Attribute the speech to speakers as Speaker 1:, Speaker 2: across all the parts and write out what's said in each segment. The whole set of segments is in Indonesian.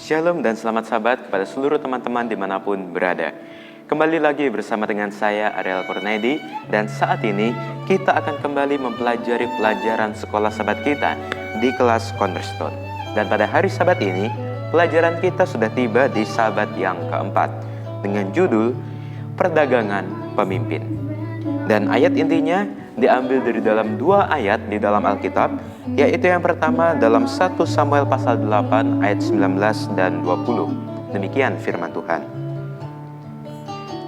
Speaker 1: Shalom dan selamat sahabat kepada seluruh teman-teman dimanapun berada. Kembali lagi bersama dengan saya Ariel Cornedi, dan saat ini kita akan kembali mempelajari pelajaran sekolah sahabat kita di kelas Cornerstone. Dan pada hari sahabat ini, pelajaran kita sudah tiba di sahabat yang keempat dengan judul Perdagangan Pemimpin. Dan ayat intinya diambil dari dalam dua ayat di dalam Alkitab, yaitu yang pertama dalam 1 Samuel pasal 8 ayat 19 dan 20. Demikian firman Tuhan.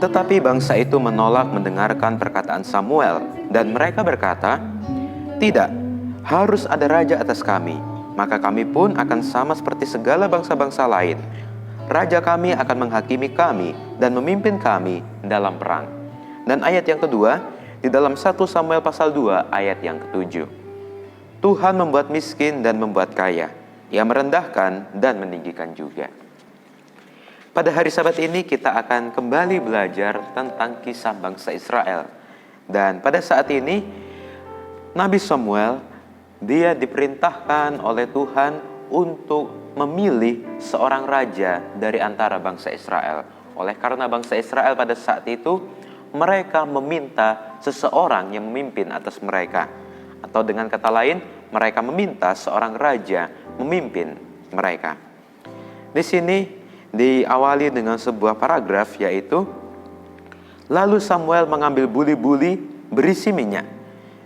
Speaker 1: Tetapi bangsa itu menolak mendengarkan perkataan Samuel, dan mereka berkata, "Tidak, harus ada raja atas kami, maka kami pun akan sama seperti segala bangsa-bangsa lain. Raja kami akan menghakimi kami dan memimpin kami dalam perang." Dan ayat yang kedua di dalam 1 Samuel pasal 2 ayat yang ke-7. Tuhan membuat miskin dan membuat kaya, Ia merendahkan dan meninggikan juga. Pada hari Sabat ini kita akan kembali belajar tentang kisah bangsa Israel. Dan pada saat ini Nabi Samuel, dia diperintahkan oleh Tuhan untuk memilih seorang raja dari antara bangsa Israel. Oleh karena bangsa Israel pada saat itu mereka meminta seseorang yang memimpin atas mereka. Atau dengan kata lain, mereka meminta seorang raja memimpin mereka. Di sini diawali dengan sebuah paragraf, yaitu, "Lalu Samuel mengambil buli-buli berisi minyak,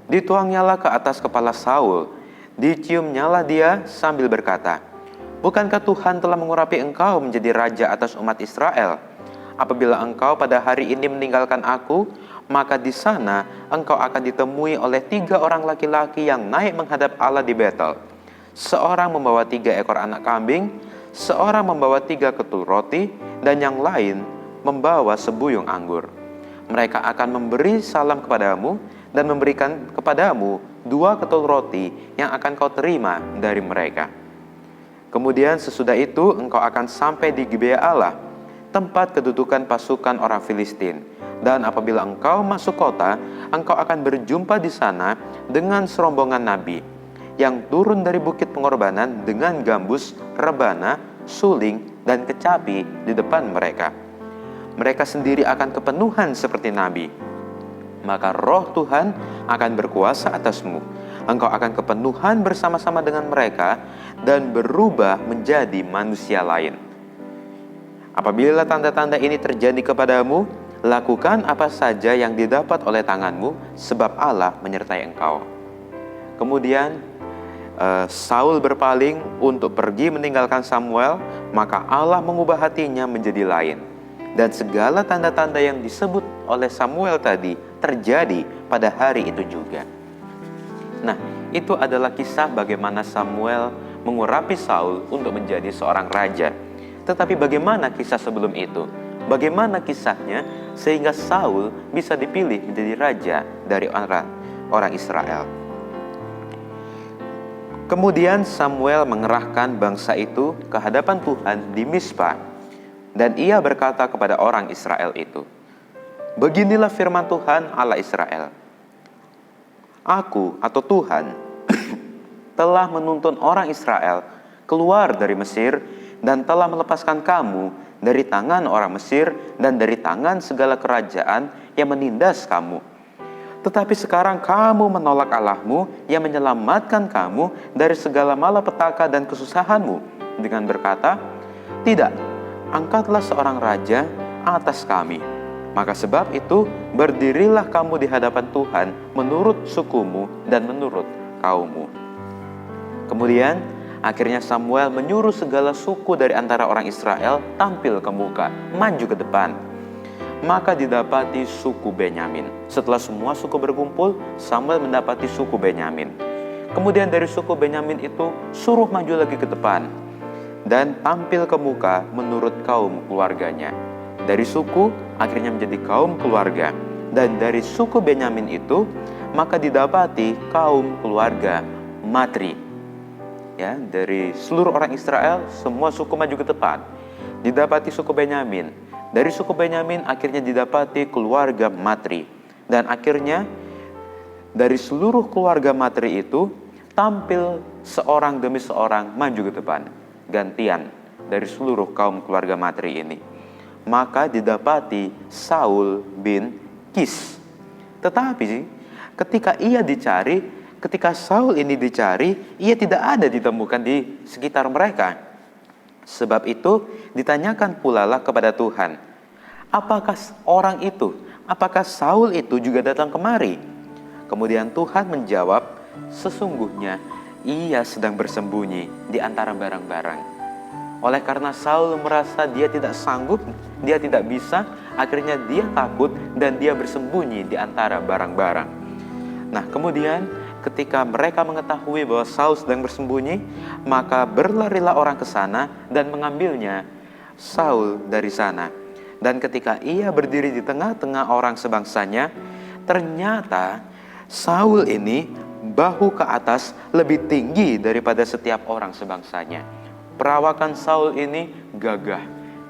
Speaker 1: dituangnyalah ke atas kepala Saul, diciumnyalah dia sambil berkata, 'Bukankah Tuhan telah mengurapi engkau menjadi raja atas umat Israel? Apabila engkau pada hari ini meninggalkan aku, maka di sana engkau akan ditemui oleh 3 orang laki-laki yang naik menghadap Allah di Betel. Seorang membawa 3 ekor anak kambing, seorang membawa 3 ketul roti, dan yang lain membawa sebuyung anggur. Mereka akan memberi salam kepadamu dan memberikan kepadamu 2 ketul roti yang akan kau terima dari mereka. Kemudian sesudah itu engkau akan sampai di Gibea Allah, tempat kedudukan pasukan orang Filistin. Dan apabila engkau masuk kota, engkau akan berjumpa di sana dengan serombongan nabi yang turun dari bukit pengorbanan dengan gambus, rebana, suling, dan kecapi di depan mereka. Mereka sendiri akan kepenuhan seperti nabi. Maka roh Tuhan akan berkuasa atasmu. Engkau akan kepenuhan bersama-sama dengan mereka dan berubah menjadi manusia lain. Apabila tanda-tanda ini terjadi kepadamu, lakukan apa saja yang didapat oleh tanganmu, sebab Allah menyertai engkau." Kemudian Saul berpaling untuk pergi meninggalkan Samuel, maka Allah mengubah hatinya menjadi lain. Dan segala tanda-tanda yang disebut oleh Samuel tadi terjadi pada hari itu juga. Nah, itu adalah kisah bagaimana Samuel mengurapi Saul untuk menjadi seorang raja. Tetapi bagaimana kisah sebelum itu? Bagaimana kisahnya sehingga Saul bisa dipilih menjadi raja dari orang Israel? Kemudian Samuel mengerahkan bangsa itu ke hadapan Tuhan di Mizpah, dan ia berkata kepada orang Israel itu, "Beginilah firman Tuhan Allah Israel. Aku atau Tuhan telah menuntun orang Israel keluar dari Mesir dan telah melepaskan kamu dari tangan orang Mesir dan dari tangan segala kerajaan yang menindas kamu. Tetapi sekarang kamu menolak Allahmu yang menyelamatkan kamu dari segala malapetaka dan kesusahanmu dengan berkata, 'Tidak, angkatlah seorang raja atas kami.' Maka sebab itu berdirilah kamu di hadapan Tuhan menurut sukumu dan menurut kaummu." Kemudian akhirnya Samuel menyuruh segala suku dari antara orang Israel tampil ke muka, maju ke depan. Maka didapati suku Benyamin. Setelah semua suku berkumpul, Samuel mendapati suku Benyamin. Kemudian dari suku Benyamin itu suruh maju lagi ke depan dan tampil ke muka menurut kaum keluarganya. Dari suku akhirnya menjadi kaum keluarga. Dan dari suku Benyamin itu maka didapati kaum keluarga Matri. Ya, dari seluruh orang Israel, semua suku maju ke depan. Didapati suku Benyamin. Dari suku Benyamin akhirnya didapati keluarga Matri. Dan akhirnya dari seluruh keluarga Matri itu tampil seorang demi seorang maju ke depan. Gantian dari seluruh kaum keluarga Matri ini. Maka didapati Saul bin Kis. Tetapi ketika ketika Saul ini dicari, ia tidak ada ditemukan di sekitar mereka. Sebab itu ditanyakan pula lah kepada Tuhan, apakah apakah Saul itu juga datang kemari? Kemudian Tuhan menjawab, sesungguhnya ia sedang bersembunyi di antara barang-barang. Oleh karena Saul merasa dia tidak sanggup, dia tidak bisa, akhirnya dia takut dan dia bersembunyi di antara barang-barang. Nah, kemudian ketika mereka mengetahui bahwa Saul sedang bersembunyi, maka berlarilah orang ke sana dan mengambilnya Saul dari sana. Dan ketika ia berdiri di tengah-tengah orang sebangsanya, ternyata Saul ini bahu ke atas lebih tinggi daripada setiap orang sebangsanya. Perawakan Saul ini gagah,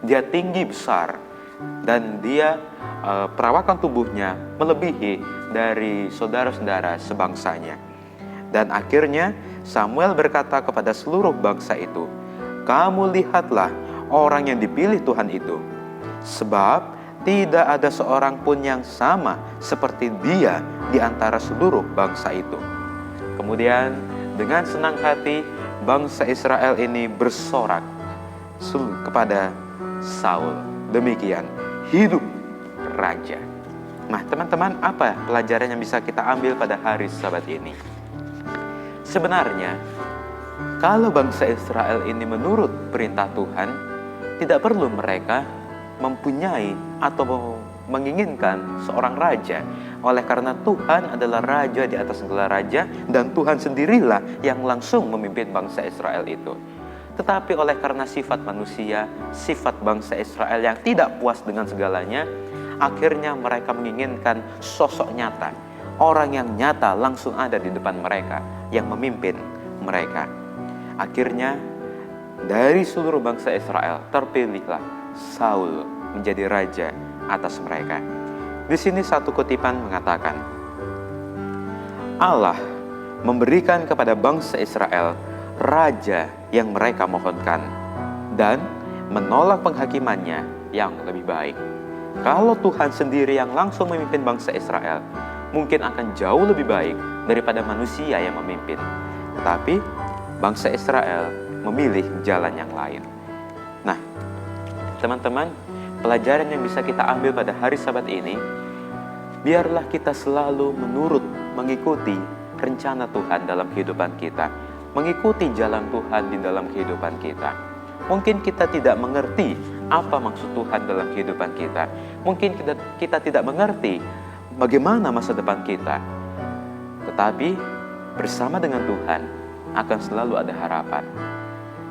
Speaker 1: dia tinggi besar, dan dia perawakan tubuhnya melebihi dari saudara-saudara sebangsanya. Dan akhirnya Samuel berkata kepada seluruh bangsa itu, kamu lihatlah orang yang dipilih Tuhan itu, sebab tidak ada seorang pun yang sama seperti dia di antara seluruh bangsa itu. Kemudian dengan senang hati bangsa Israel ini bersorak kepada Saul, demikian, hidup raja. Nah teman-teman, apa pelajaran yang bisa kita ambil pada hari Sabat ini? Sebenarnya, kalau bangsa Israel ini menurut perintah Tuhan, tidak perlu mereka mempunyai atau menginginkan seorang raja. Oleh karena Tuhan adalah raja di atas segala raja, dan Tuhan sendirilah yang langsung memimpin bangsa Israel itu. Tetapi oleh karena sifat manusia, sifat bangsa Israel yang tidak puas dengan segalanya, akhirnya mereka menginginkan sosok nyata, orang yang nyata langsung ada di depan mereka, yang memimpin mereka. Akhirnya dari seluruh bangsa Israel terpilihlah Saul menjadi raja atas mereka. Di sini satu kutipan mengatakan, Allah memberikan kepada bangsa Israel raja yang mereka mohonkan dan menolak penghakimannya yang lebih baik. Kalau Tuhan sendiri yang langsung memimpin bangsa Israel, mungkin akan jauh lebih baik daripada manusia yang memimpin. Tetapi bangsa Israel memilih jalan yang lain. Nah, teman-teman, pelajaran yang bisa kita ambil pada hari Sabat ini, biarlah kita selalu mengikuti rencana Tuhan dalam kehidupan kita, mengikuti jalan Tuhan di dalam kehidupan kita. Mungkin kita tidak mengerti apa maksud Tuhan dalam kehidupan kita. Mungkin kita tidak mengerti bagaimana masa depan kita. Tetapi bersama dengan Tuhan akan selalu ada harapan.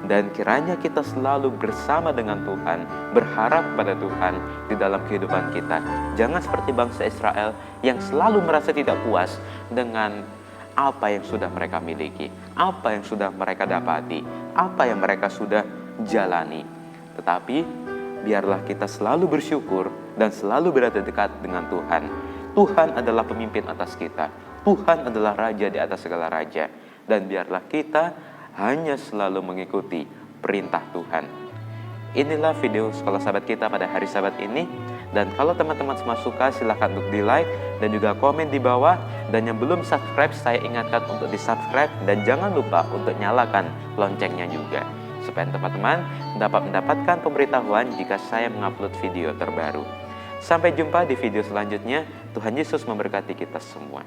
Speaker 1: Dan kiranya kita selalu bersama dengan Tuhan, berharap pada Tuhan di dalam kehidupan kita. Jangan seperti bangsa Israel yang selalu merasa tidak puas dengan apa yang sudah mereka miliki, apa yang sudah mereka dapati, apa yang mereka sudah jalani. Tetapi biarlah kita selalu bersyukur dan selalu berada dekat dengan Tuhan. Tuhan adalah pemimpin atas kita. Tuhan adalah raja di atas segala raja. Dan biarlah kita hanya selalu mengikuti perintah Tuhan. Inilah video Sekolah Sabat kita pada hari Sabat ini. Dan kalau teman-teman semua suka, silahkan untuk di like dan juga komen di bawah. Dan yang belum subscribe, saya ingatkan untuk di subscribe. Dan jangan lupa untuk nyalakan loncengnya juga, supaya teman-teman dapat mendapatkan pemberitahuan jika saya mengupload video terbaru. Sampai jumpa di video selanjutnya. Tuhan Yesus memberkati kita semua.